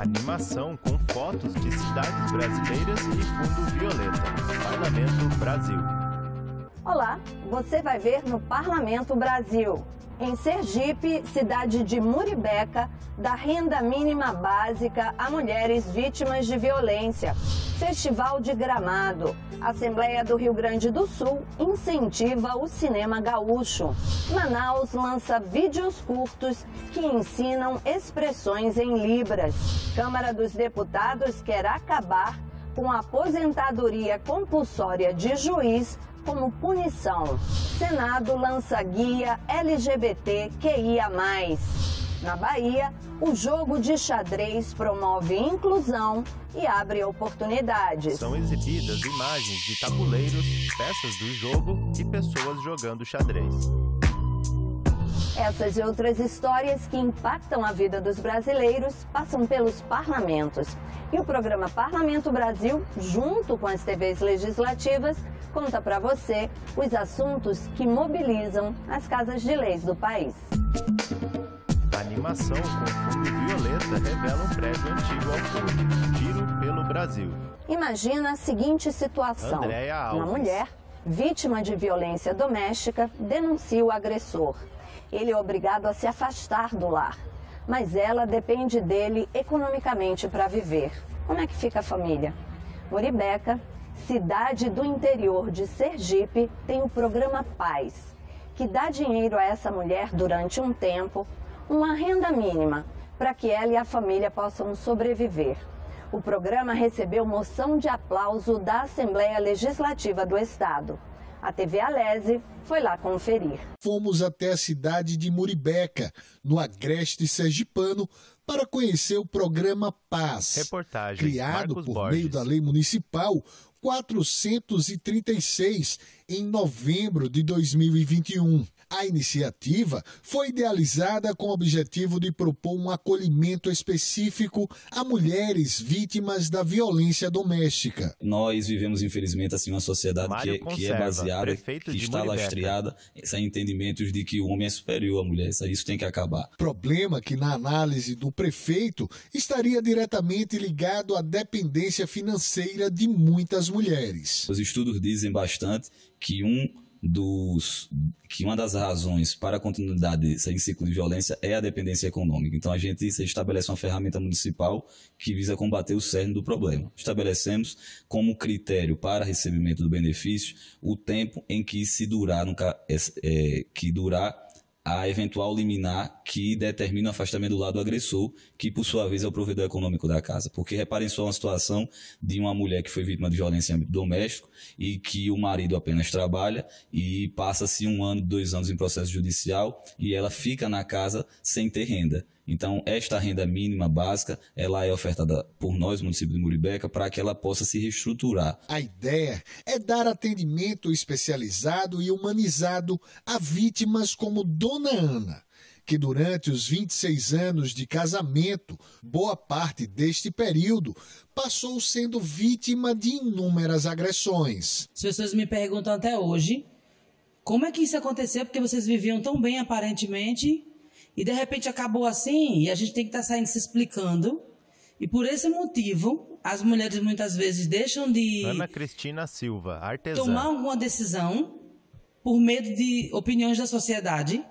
Animação com fotos de cidades brasileiras e fundo violeta. Parlamento Brasil. Olá, você vai ver no Parlamento Brasil. Em Sergipe, cidade de Muribeca, dá renda mínima básica a mulheres vítimas de violência. Festival de Gramado. Assembleia do Rio Grande do Sul incentiva o cinema gaúcho. Manaus lança vídeos curtos que ensinam expressões em Libras. Câmara dos Deputados quer acabar com a aposentadoria compulsória de juiz como punição. Senado lança guia LGBTQIA+. Na Bahia, o jogo de xadrez promove inclusão e abre oportunidades. São exibidas imagens de tabuleiros, peças do jogo e pessoas jogando xadrez. Essas e outras histórias que impactam a vida dos brasileiros passam pelos parlamentos. E o programa Parlamento Brasil, junto com as TVs legislativas, conta para você os assuntos que mobilizam as casas de leis do país. A animação com fundo violeta revela um prédio antigo ao fundo. Giro pelo Brasil. Imagina a seguinte situação. Andréia Alves. Uma mulher, vítima de violência doméstica, denuncia o agressor. Ele é obrigado a se afastar do lar, mas ela depende dele economicamente para viver. Como é que fica a família? Muribeca, cidade do interior de Sergipe, tem o programa Paz, que dá dinheiro a essa mulher durante um tempo, uma renda mínima, para que ela e a família possam sobreviver. O programa recebeu moção de aplauso da Assembleia Legislativa do Estado. A TV Alese foi lá conferir. Fomos até a cidade de Muribeca, no agreste sergipano, para conhecer o programa Paz, Reportagem, criado Marcos por Borges. meio da Lei Municipal 436, em novembro de 2021. A iniciativa foi idealizada com o objetivo de propor um acolhimento específico a mulheres vítimas da violência doméstica. Nós vivemos, infelizmente, assim, uma sociedade que é baseada, que está lastreada sem entendimentos de que o homem é superior à mulher. Isso tem que acabar. Problema que, na análise do prefeito, estaria diretamente ligado à dependência financeira de muitas mulheres. Os estudos dizem bastante que uma das razões para a continuidade desse ciclo de violência é a dependência econômica. Então a gente estabelece uma ferramenta municipal que visa combater o cerne do problema. Estabelecemos como critério para recebimento do benefício o tempo em que se durar, a eventual liminar que determina o afastamento do lado agressor, que por sua vez é o provedor econômico da casa. Porque reparem só uma situação de uma mulher que foi vítima de violência doméstica e que o marido apenas trabalha e passa-se 1 ano, 2 anos em processo judicial e ela fica na casa sem ter renda. Então, esta renda mínima básica, ela é ofertada por nós, município de Muribeca, para que ela possa se reestruturar. A ideia é dar atendimento especializado e humanizado a vítimas como Dona Ana, que durante os 26 anos de casamento, boa parte deste período, passou sendo vítima de inúmeras agressões. As pessoas me perguntam até hoje, como é que isso aconteceu? Porque vocês viviam tão bem aparentemente e de repente acabou assim, e a gente tem que estar saindo se explicando. E por esse motivo, as mulheres muitas vezes deixam de Ana Cristina Silva, artesã. tomar alguma decisão por medo de opiniões da sociedade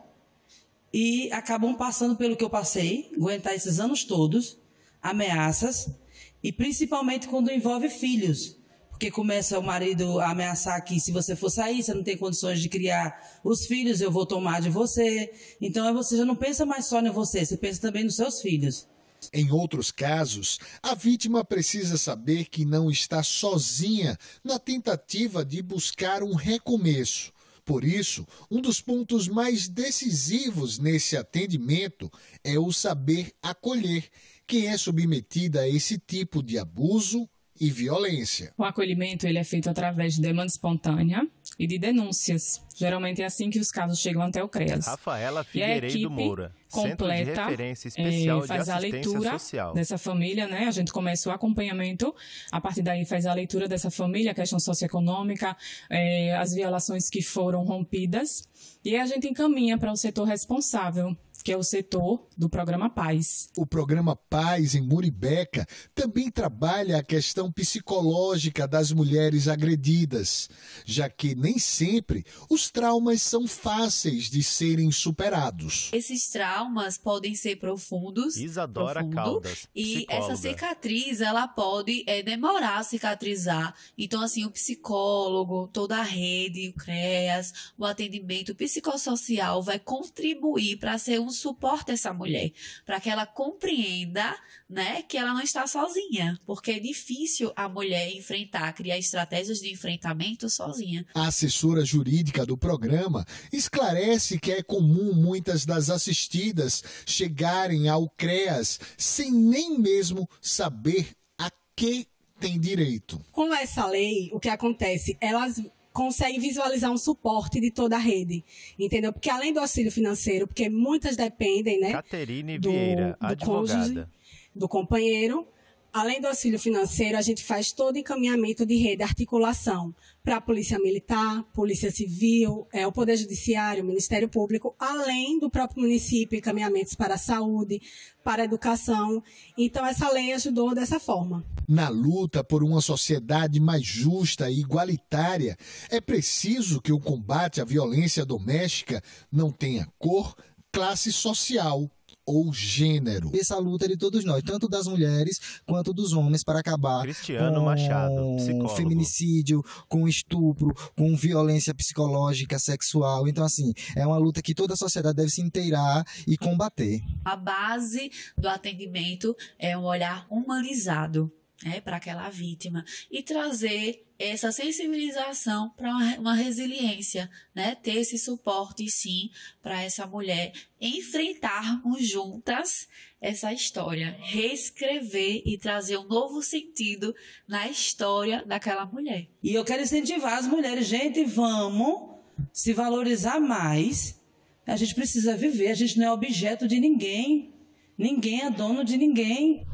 e acabam passando pelo que eu passei, aguentar esses anos todos, ameaças, e principalmente quando envolve filhos. Porque começa o marido a ameaçar que se você for sair, você não tem condições de criar os filhos, eu vou tomar de você. Então você já não pensa mais só em você, você pensa também nos seus filhos. Em outros casos, a vítima precisa saber que não está sozinha na tentativa de buscar um recomeço. Por isso, um dos pontos mais decisivos nesse atendimento é o saber acolher quem é submetida a esse tipo de abuso e violência. O acolhimento ele é feito através de demanda espontânea e de denúncias. Geralmente é assim que os casos chegam até o CREAS. Rafaela Figueiredo Moura, Centro de Referência Especial de faz a Assistência leitura Social. dessa família, né? A gente começa o acompanhamento, a partir daí faz a leitura dessa família, a questão socioeconômica, as violações que foram rompidas, e a gente encaminha para o setor responsável, que é o setor do Programa Paz. O Programa Paz, em Muribeca, também trabalha a questão psicológica das mulheres agredidas, já que nem sempre os traumas são fáceis de serem superados. Esses traumas podem ser profundos, Isadora Caldas, e psicóloga. essa cicatriz, ela pode demorar a cicatrizar. Então, assim, o psicólogo, toda a rede, o CREAS, o atendimento psicossocial vai contribuir para ser um suporte a essa mulher, para que ela compreenda, né, que ela não está sozinha, porque é difícil a mulher criar estratégias de enfrentamento sozinha. A assessora jurídica do programa esclarece que é comum muitas das assistidas chegarem ao CREAS sem nem mesmo saber a que tem direito. Com essa lei, o que acontece? Elas conseguem visualizar um suporte de toda a rede, entendeu? Porque além do auxílio financeiro, porque muitas dependem, né? Caterine Vieira, do advogada. cônjuge, do companheiro. Além do auxílio financeiro, a gente faz todo encaminhamento de rede, articulação para a Polícia Militar, Polícia Civil, o Poder Judiciário, Ministério Público, além do próprio município, encaminhamentos para a saúde, para a educação. Então, essa lei ajudou dessa forma. Na luta por uma sociedade mais justa e igualitária, é preciso que o combate à violência doméstica não tenha cor, classe social ou gênero. Essa luta é de todos nós, tanto das mulheres quanto dos homens, para acabar Cristiano com Machado, psicólogo. feminicídio, com estupro, com violência psicológica, sexual. Então, assim, é uma luta que toda a sociedade deve se inteirar e combater. A base do atendimento é um olhar humanizado, para aquela vítima, e trazer essa sensibilização para uma resiliência, ter esse suporte, sim, para essa mulher enfrentarmos juntas essa história, reescrever e trazer um novo sentido na história daquela mulher. E eu quero incentivar as mulheres, gente, vamos se valorizar mais. A gente precisa viver, a gente não é objeto de ninguém, ninguém é dono de ninguém.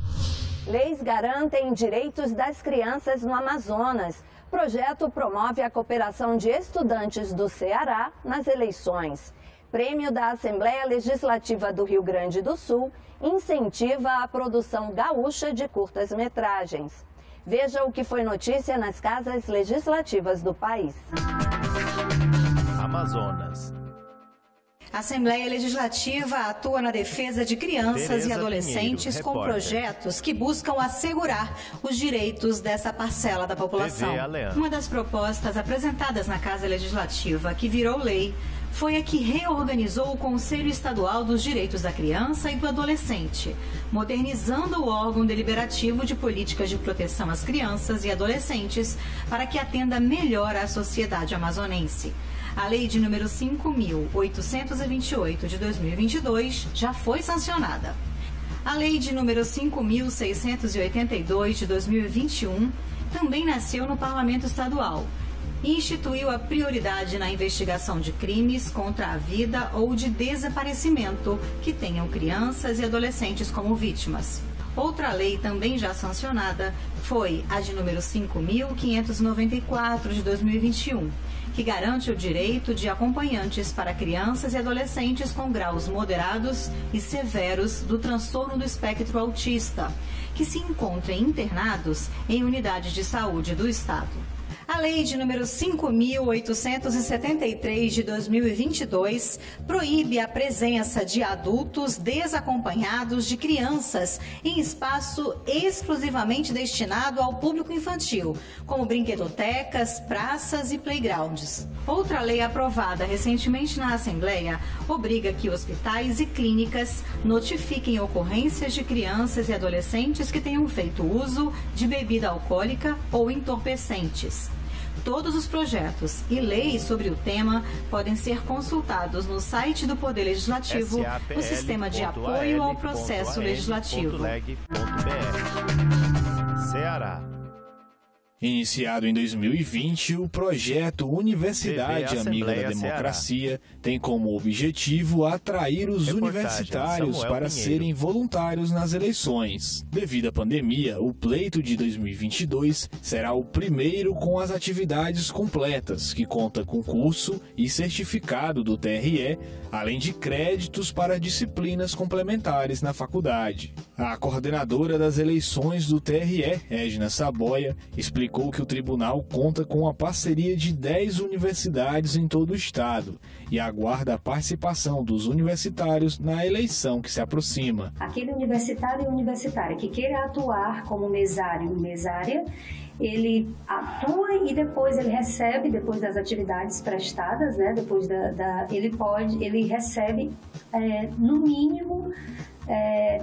Leis garantem direitos das crianças no Amazonas. Projeto promove a cooperação de estudantes do Ceará nas eleições. Prêmio da Assembleia Legislativa do Rio Grande do Sul incentiva a produção gaúcha de curtas-metragens. Veja o que foi notícia nas casas legislativas do país. Amazonas. A Assembleia Legislativa atua na defesa de crianças Tereza e adolescentes Pinheiro, com repórter. projetos que buscam assegurar os direitos dessa parcela da população. TV Aleana. Uma das propostas apresentadas na Casa Legislativa, que virou lei, foi a que reorganizou o Conselho Estadual dos Direitos da Criança e do Adolescente, modernizando o órgão deliberativo de políticas de proteção às crianças e adolescentes para que atenda melhor à sociedade amazonense. A lei de número 5.828 de 2022 já foi sancionada. A lei de número 5.682 de 2021 também nasceu no Parlamento Estadual e instituiu a prioridade na investigação de crimes contra a vida ou de desaparecimento que tenham crianças e adolescentes como vítimas. Outra lei também já sancionada foi a de número 5.594 de 2021, que garante o direito de acompanhantes para crianças e adolescentes com graus moderados e severos do transtorno do espectro autista, que se encontrem internados em unidades de saúde do Estado. A lei de número 5.873 de 2022 proíbe a presença de adultos desacompanhados de crianças em espaço exclusivamente destinado ao público infantil, como brinquedotecas, praças e playgrounds. Outra lei aprovada recentemente na Assembleia obriga que hospitais e clínicas notifiquem ocorrências de crianças e adolescentes que tenham feito uso de bebida alcoólica ou entorpecentes. Todos os projetos e leis sobre o tema podem ser consultados no site do Poder Legislativo, no Sistema de Apoio ao Processo Legislativo. Ceará. Iniciado em 2020, o projeto Universidade Amiga da Democracia tem como objetivo atrair os universitários para serem voluntários nas eleições. Devido à pandemia, o pleito de 2022 será o primeiro com as atividades completas, que conta com curso e certificado do TRE, além de créditos para disciplinas complementares na faculdade. A coordenadora das eleições do TRE, Edna Saboia, explicou que o tribunal conta com a parceria de 10 universidades em todo o estado e aguarda a participação dos universitários na eleição que se aproxima. Aquele universitário e universitária que queira atuar como mesário e mesária, ele atua e depois ele recebe, depois das atividades prestadas, né, depois ele recebe no mínimo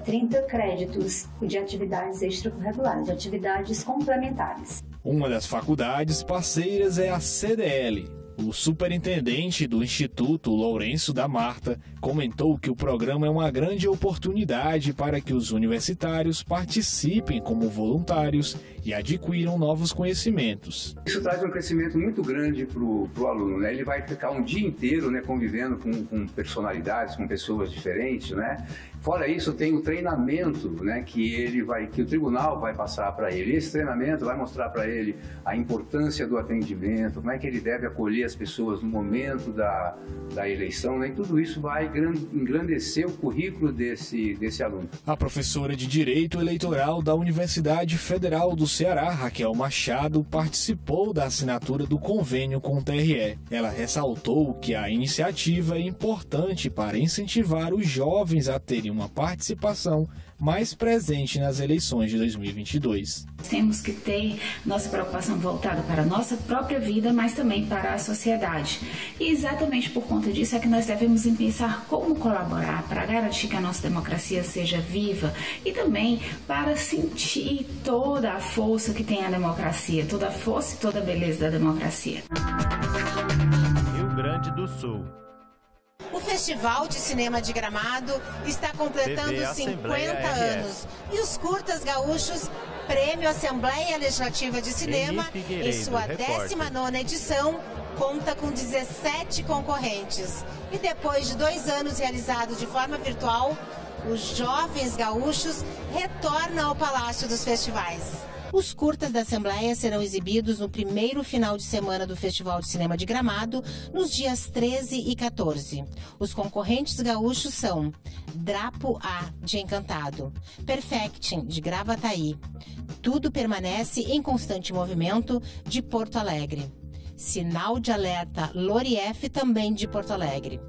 30 créditos de atividades extracurriculares, de atividades complementares. Uma das faculdades parceiras é a CDL. O superintendente do Instituto, Lourenço da Marta, comentou que o programa é uma grande oportunidade para que os universitários participem como voluntários e adquiram novos conhecimentos. Isso traz um crescimento muito grande para o aluno, né? Ele vai ficar um dia inteiro, né, convivendo com personalidades, com pessoas diferentes, né? Fora isso, tem o treinamento, né, que o tribunal vai passar para ele. Esse treinamento vai mostrar para ele a importância do atendimento, como é que ele deve acolher as pessoas no momento da eleição, né? E tudo isso vai engrandecer o currículo desse aluno. A professora de Direito Eleitoral da Universidade Federal do Ceará, Raquel Machado, participou da assinatura do convênio com o TRE. Ela ressaltou que a iniciativa é importante para incentivar os jovens a terem uma participação mais presente nas eleições de 2022. Temos que ter nossa preocupação voltada para a nossa própria vida, mas também para a sociedade. E exatamente por conta disso é que nós devemos pensar como colaborar para garantir que a nossa democracia seja viva e também para sentir toda a força que tem a democracia, toda a força e toda a beleza da democracia. Rio Grande do Sul. O Festival de Cinema de Gramado está completando 50 anos e os curtas gaúchos Prêmio Assembleia Legislativa de Cinema, em sua 19ª edição, conta com 17 concorrentes. E depois de 2 anos realizados de forma virtual, os jovens gaúchos retornam ao Palácio dos Festivais. Os curtas da Assembleia serão exibidos no primeiro final de semana do Festival de Cinema de Gramado, nos dias 13 e 14. Os concorrentes gaúchos são Drapo A, de Encantado, Perfecting, de Gravataí, Tudo Permanece em Constante Movimento, de Porto Alegre, Sinal de Alerta Lorief, também de Porto Alegre.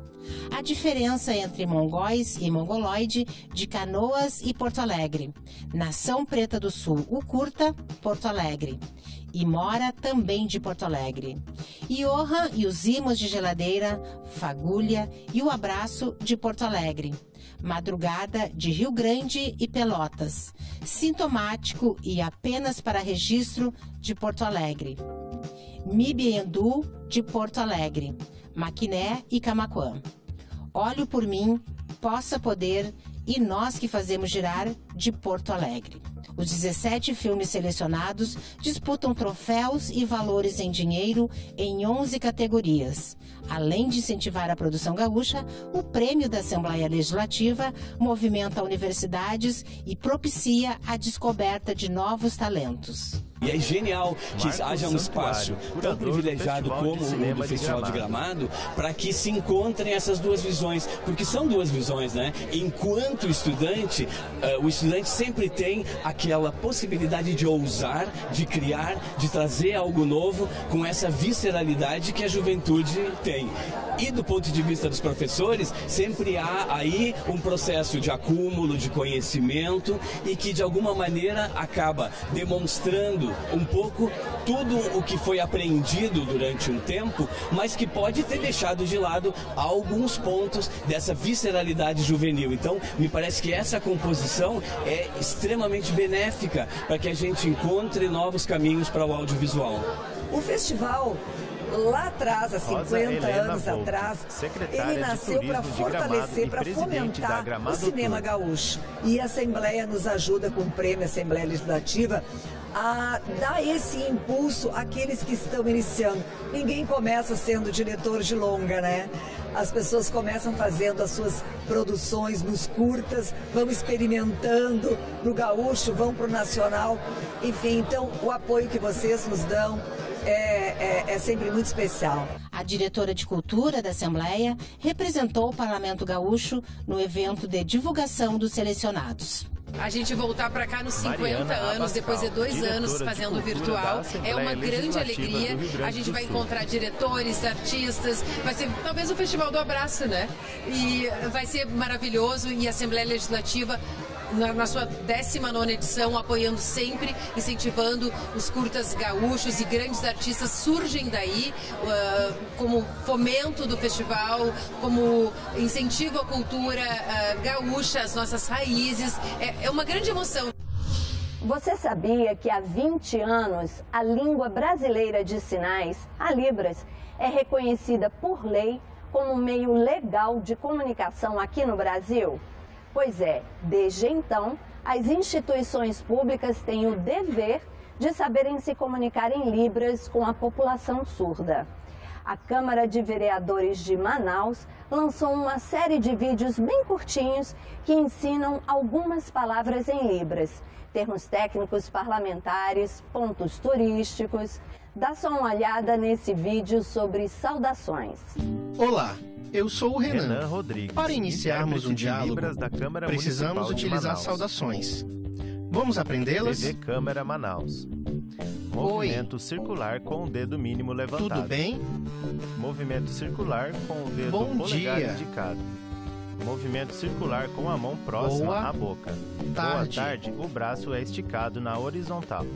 A diferença entre Mongóis e Mongoloide, de Canoas e Porto Alegre. Nação Preta do Sul, o curta, Porto Alegre. E Mora, também de Porto Alegre. Ioha e os Imos de Geladeira, Fagulha e o Abraço, de Porto Alegre. Madrugada, de Rio Grande e Pelotas. Sintomático e Apenas para Registro, de Porto Alegre. Mibiendu, de Porto Alegre. Maquiné e Camaquã. Olho por Mim, Possa Poder e Nós que Fazemos Girar, de Porto Alegre. Os 17 filmes selecionados disputam troféus e valores em dinheiro em 11 categorias. Além de incentivar a produção gaúcha, o Prêmio da Assembleia Legislativa movimenta universidades e propicia a descoberta de novos talentos. E é genial que haja um espaço tão privilegiado como o do Festival de Gramado para que se encontrem essas duas visões, porque são duas visões, né? Enquanto estudante, o estudante sempre tem aquela possibilidade de ousar, de criar, de trazer algo novo com essa visceralidade que a juventude tem. E do ponto de vista dos professores, sempre há aí um processo de acúmulo de conhecimento e que de alguma maneira acaba demonstrando um pouco tudo o que foi aprendido durante um tempo, mas que pode ter deixado de lado alguns pontos dessa visceralidade juvenil. Então, me parece que essa composição é extremamente benéfica para que a gente encontre novos caminhos para o audiovisual. O festival lá atrás, há 50 anos atrás, ele nasceu para fortalecer, para fomentar o cinema gaúcho. E a Assembleia nos ajuda com o prêmio Assembleia Legislativa a dar esse impulso àqueles que estão iniciando. Ninguém começa sendo diretor de longa, né? As pessoas começam fazendo as suas produções nos curtas, vão experimentando no gaúcho, vão para o nacional. Enfim, então o apoio que vocês nos dão é sempre muito especial. A diretora de Cultura da Assembleia representou o Parlamento Gaúcho no evento de divulgação dos selecionados. A gente voltar para cá nos 50 anos, depois de 2 anos fazendo virtual, é uma grande alegria. A gente vai encontrar diretores, artistas, vai ser talvez o Festival do Abraço, né? E vai ser maravilhoso, e a Assembleia Legislativa na sua 19ª edição, apoiando sempre, incentivando os curtas gaúchos, e grandes artistas surgem daí, como fomento do festival, como incentivo à cultura gaúcha, às nossas raízes. É uma grande emoção. Você sabia que há 20 anos a língua brasileira de sinais, a Libras, é reconhecida por lei como meio legal de comunicação aqui no Brasil? Pois é, desde então, as instituições públicas têm o dever de saberem se comunicar em Libras com a população surda. A Câmara de Vereadores de Manaus lançou uma série de vídeos bem curtinhos que ensinam algumas palavras em Libras, termos técnicos parlamentares, pontos turísticos. Dá só uma olhada nesse vídeo sobre saudações. Olá! Eu sou o Renan Rodrigues. Para iniciarmos um diálogo, precisamos utilizar saudações. Vamos aprendê-las? TV Câmara Manaus. Movimento circular com o dedo mínimo levantado. Tudo bem? Movimento circular com o dedo polegar indicado. Movimento circular com a mão próxima à boca. Boa tarde, o braço é esticado na horizontal.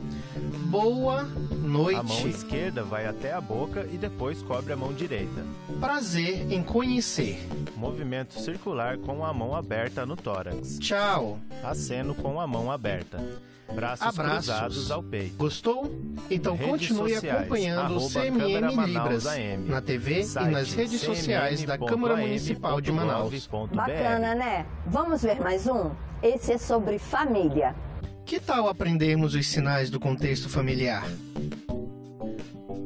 Boa noite. A mão esquerda vai até a boca e depois cobre a mão direita. Prazer em conhecer. Movimento circular com a mão aberta no tórax. Tchau. Aceno com a mão aberta. Braços cruzados ao peito. Gostou? Então continue acompanhando o CMM Libras na TV e nas redes sociais da Câmara Municipal de Manaus. Bacana, né? Vamos ver mais um? Esse é sobre família. Que tal aprendermos os sinais do contexto familiar?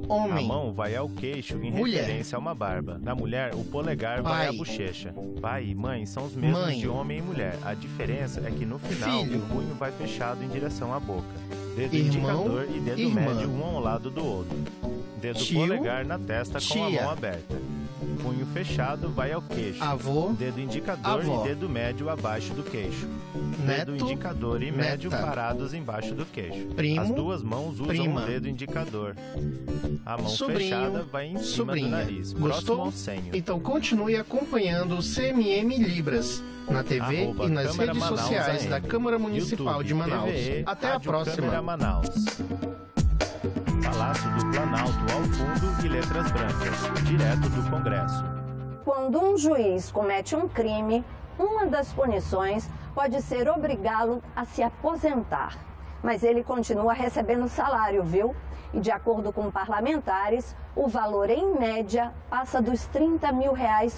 Homem. A mão vai ao queixo em referência a uma barba. Na mulher, o polegar vai à bochecha. Pai e mãe são os mesmos de homem e mulher. A diferença é que no final o punho vai fechado em direção à boca. Dedo indicador e dedo médio um ao lado do outro. Dedo polegar na testa com a mão aberta. Punho fechado vai ao queixo. Avô. Dedo indicador e dedo médio abaixo do queixo. Dedo indicador e médio parados embaixo do queixo. Primo. As duas mãos usam o dedo indicador. A mão fechada vai em cima do nariz. Gostou? Ao senho. Então continue acompanhando o CMM Libras na TV e nas redes sociais da Câmara Municipal de Manaus. Até a próxima. Manaus. Palácio do Planalto ao fundo e letras brancas, direto do Congresso. Quando um juiz comete um crime, uma das punições pode ser obrigá-lo a se aposentar. Mas ele continua recebendo salário, viu? E de acordo com parlamentares, o valor em média passa dos R$30 mil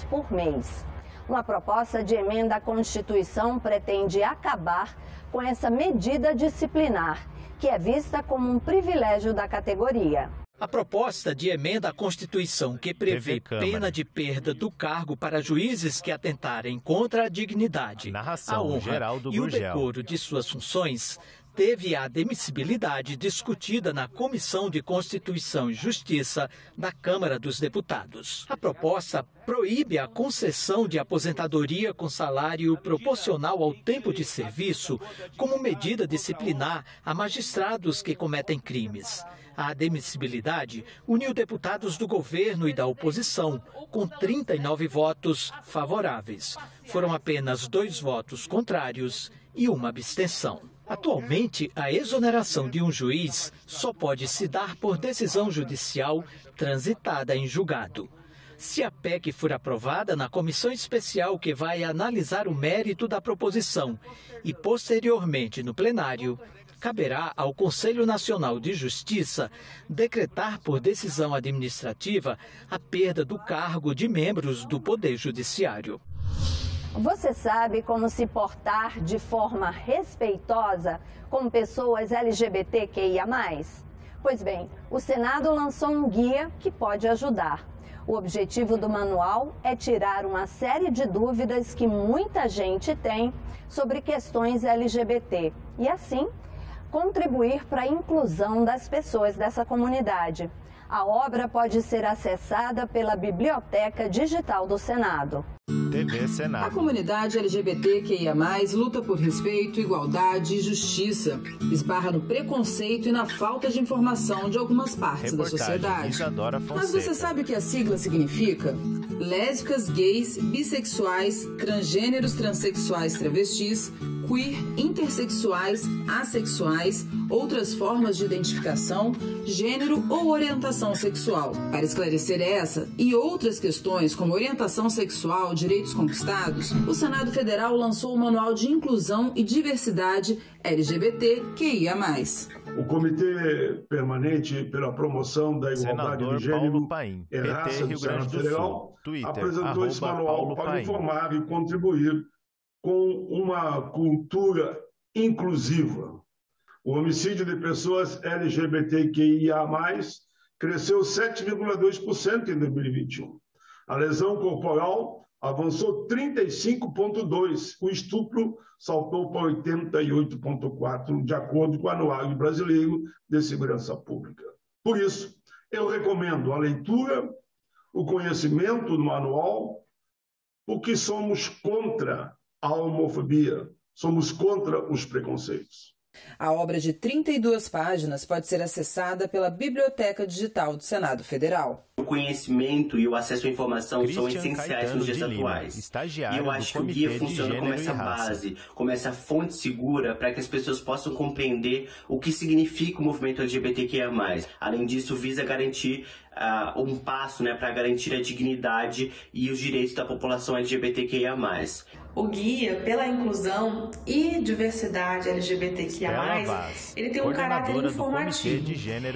por mês. Uma proposta de emenda à Constituição pretende acabar com essa medida disciplinar, que é vista como um privilégio da categoria. A proposta de emenda à Constituição que prevê pena de perda do cargo para juízes que atentarem contra a dignidade, a honra e o decoro de suas funções teve a admissibilidade discutida na Comissão de Constituição e Justiça da Câmara dos Deputados. A proposta proíbe a concessão de aposentadoria com salário proporcional ao tempo de serviço como medida disciplinar a magistrados que cometem crimes. A admissibilidade uniu deputados do governo e da oposição, com 39 votos favoráveis. Foram apenas 2 votos contrários e uma abstenção. Atualmente, a exoneração de um juiz só pode se dar por decisão judicial transitada em julgado. Se a PEC for aprovada na comissão especial que vai analisar o mérito da proposição e, posteriormente, no plenário, caberá ao Conselho Nacional de Justiça decretar por decisão administrativa a perda do cargo de membros do Poder Judiciário. Você sabe como se portar de forma respeitosa com pessoas LGBTQIA+. Pois bem, o Senado lançou um guia que pode ajudar. O objetivo do manual é tirar uma série de dúvidas que muita gente tem sobre questões LGBT e, assim, contribuir para a inclusão das pessoas dessa comunidade. A obra pode ser acessada pela Biblioteca Digital do Senado. TV Senado. A comunidade LGBTQIA+, luta por respeito, igualdade e justiça. Esbarra no preconceito e na falta de informação de algumas partes da sociedade. Mas você sabe o que a sigla significa? Lésbicas, gays, bissexuais, transgêneros, transexuais, travestis, queer, intersexuais, assexuais, outras formas de identificação, gênero ou orientação sexual. Para esclarecer essa e outras questões como orientação sexual, direitos conquistados, o Senado Federal lançou o Manual de Inclusão e Diversidade LGBTQIA+. O Comitê Permanente pela Promoção da Igualdade de Gênero e Raça do Senado Federal apresentou esse manual para informar e contribuir com uma cultura inclusiva. O homicídio de pessoas LGBTQIA+, cresceu 7,2% em 2021. A lesão corporal avançou 35,2%. O estupro saltou para 88,4%, de acordo com o Anuário Brasileiro de Segurança Pública. Por isso, eu recomendo a leitura, o conhecimento do manual, porque somos contra a homofobia, somos contra os preconceitos. A obra de 32 páginas pode ser acessada pela Biblioteca Digital do Senado Federal. O conhecimento e o acesso à informação são essenciais nos dias atuais. E eu acho que o guia funciona como essa base, como essa fonte segura para que as pessoas possam compreender o que significa o movimento LGBTQIA+. Além disso, visa garantir um passo para garantir a dignidade e os direitos da população LGBTQIA+. O Guia pela Inclusão e Diversidade LGBTQIA+, ele tem um caráter informativo.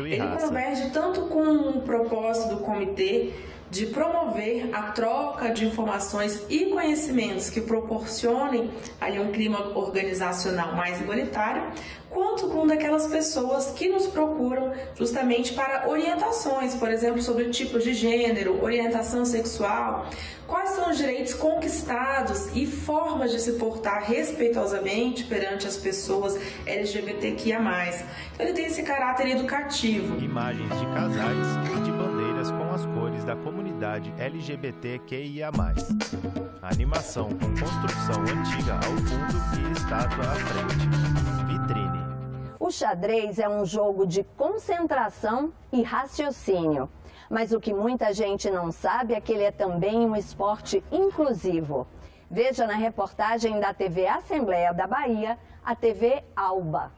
Ele converge tanto com o propósito do comitê de promover a troca de informações e conhecimentos que proporcionem ali um clima organizacional mais igualitário, quanto com daquelas pessoas que nos procuram justamente para orientações, por exemplo, sobre tipos de gênero, orientação sexual, quais são os direitos conquistados e formas de se portar respeitosamente perante as pessoas LGBTQIA+. Então ele tem esse caráter educativo. Imagens de casais e de bandeiras com as cores da comunidade LGBTQIA+. A animação com construção antiga ao fundo e estátua à frente. Vitrine. O xadrez é um jogo de concentração e raciocínio. Mas o que muita gente não sabe é que ele é também um esporte inclusivo. Veja na reportagem da TV Assembleia da Bahia, a TV Alba.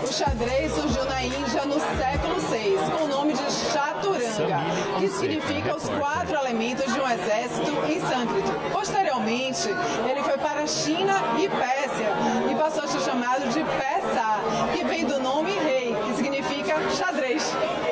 O xadrez surgiu na Índia no século VI, com o nome de chaturanga, que significa os 4 elementos de um exército em sânscrito. Posteriormente, ele foi para a China e Pérsia e passou a ser chamado de Persa, que vem do nome rei, que significa xadrez.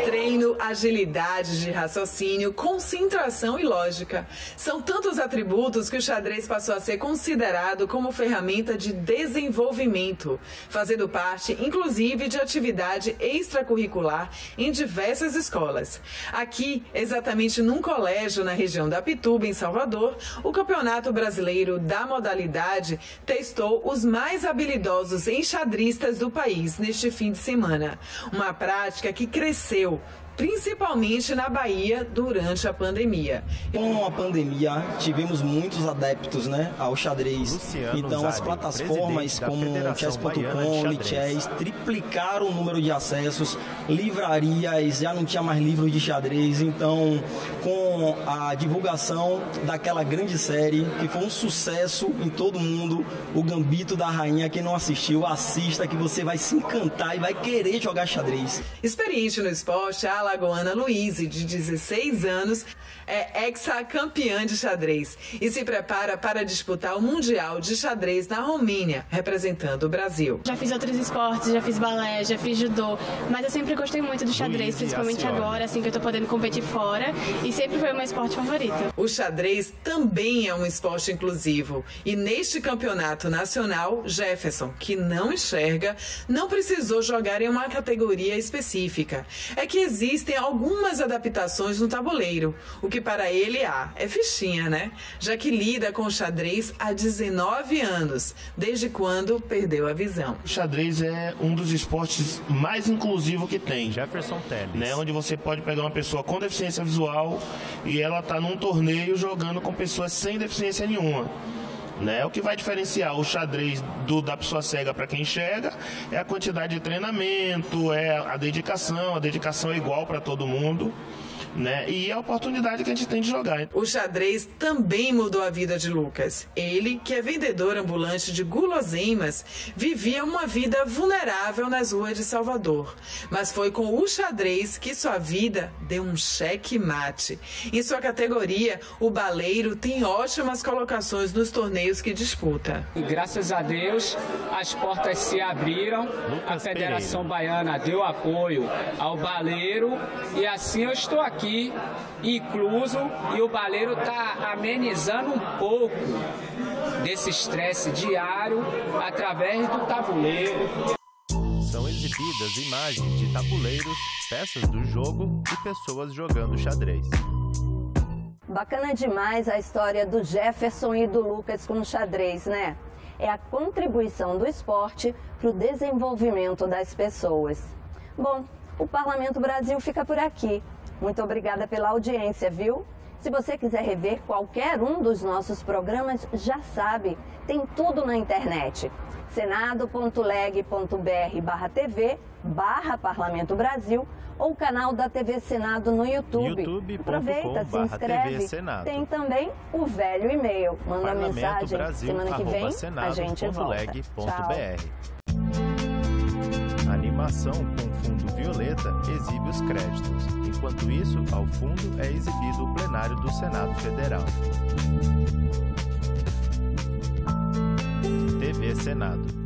Treino, agilidade de raciocínio, concentração e lógica. São tantos atributos que o xadrez passou a ser considerado como ferramenta de desenvolvimento, fazendo parte, inclusive, de atividade extracurricular em diversas escolas. Aqui, exatamente num colégio na região da Pituba, em Salvador, o Campeonato Brasileiro da modalidade testou os mais habilidosos enxadristas do país neste fim de semana. Uma prática que cresceu principalmente na Bahia durante a pandemia. Com a pandemia, tivemos muitos adeptos, né, ao xadrez. Então, as plataformas como chess.com, Lichess, triplicaram o número de acessos, livrarias, já não tinha mais livros de xadrez. Então, com a divulgação daquela grande série, que foi um sucesso em todo mundo, o Gambito da Rainha, quem não assistiu, assista, que você vai se encantar e vai querer jogar xadrez. Experiente no esporte, a alagoana Luíse, de 16 anos, é hexacampeã de xadrez e se prepara para disputar o Mundial de Xadrez na Romênia, representando o Brasil. Já fiz outros esportes, já fiz balé, já fiz judô, mas eu sempre gostei muito do xadrez, principalmente agora, assim que eu tô podendo competir fora, e sempre foi o meu esporte favorito. O xadrez também é um esporte inclusivo e neste campeonato nacional, Jefferson, que não enxerga, não precisou jogar em uma categoria específica. É que existem algumas adaptações no tabuleiro, o que para ele é fichinha, né? Já que lida com o xadrez há 19 anos, desde quando perdeu a visão. O xadrez é um dos esportes mais inclusivos que tem. Jefferson Teles. Né? Onde você pode pegar uma pessoa com deficiência visual e ela tá num torneio jogando com pessoas sem deficiência nenhuma. Né? O que vai diferenciar o xadrez da pessoa cega para quem enxerga é a quantidade de treinamento, é a dedicação é igual para todo mundo. Né? E a oportunidade que a gente tem de jogar. O xadrez também mudou a vida de Lucas. Ele, que é vendedor ambulante de guloseimas, vivia uma vida vulnerável nas ruas de Salvador. Mas foi com o xadrez que sua vida deu um cheque-mate. Em sua categoria, o baleiro tem ótimas colocações nos torneios que disputa. E graças a Deus, as portas se abriram, a Federação Baiana deu apoio ao baleiro e assim eu estou aqui incluso, e o baleiro está amenizando um pouco desse estresse diário através do tabuleiro. São exibidas imagens de tabuleiros, peças do jogo e pessoas jogando xadrez. Bacana demais a história do Jefferson e do Lucas com o xadrez, né? É a contribuição do esporte para o desenvolvimento das pessoas. Bom, o Parlamento Brasil fica por aqui. Muito obrigada pela audiência, viu? Se você quiser rever qualquer um dos nossos programas, já sabe, tem tudo na internet. senado.leg.br/tv/Parlamento Brasil ou o canal da TV Senado no YouTube. Aproveita, se inscreve. Tem também o velho e-mail. Manda mensagem. Semana que vem a gente volta. Tchau. A animação com fundo violeta exibe os créditos. Enquanto isso, ao fundo é exibido o plenário do Senado Federal. TV Senado.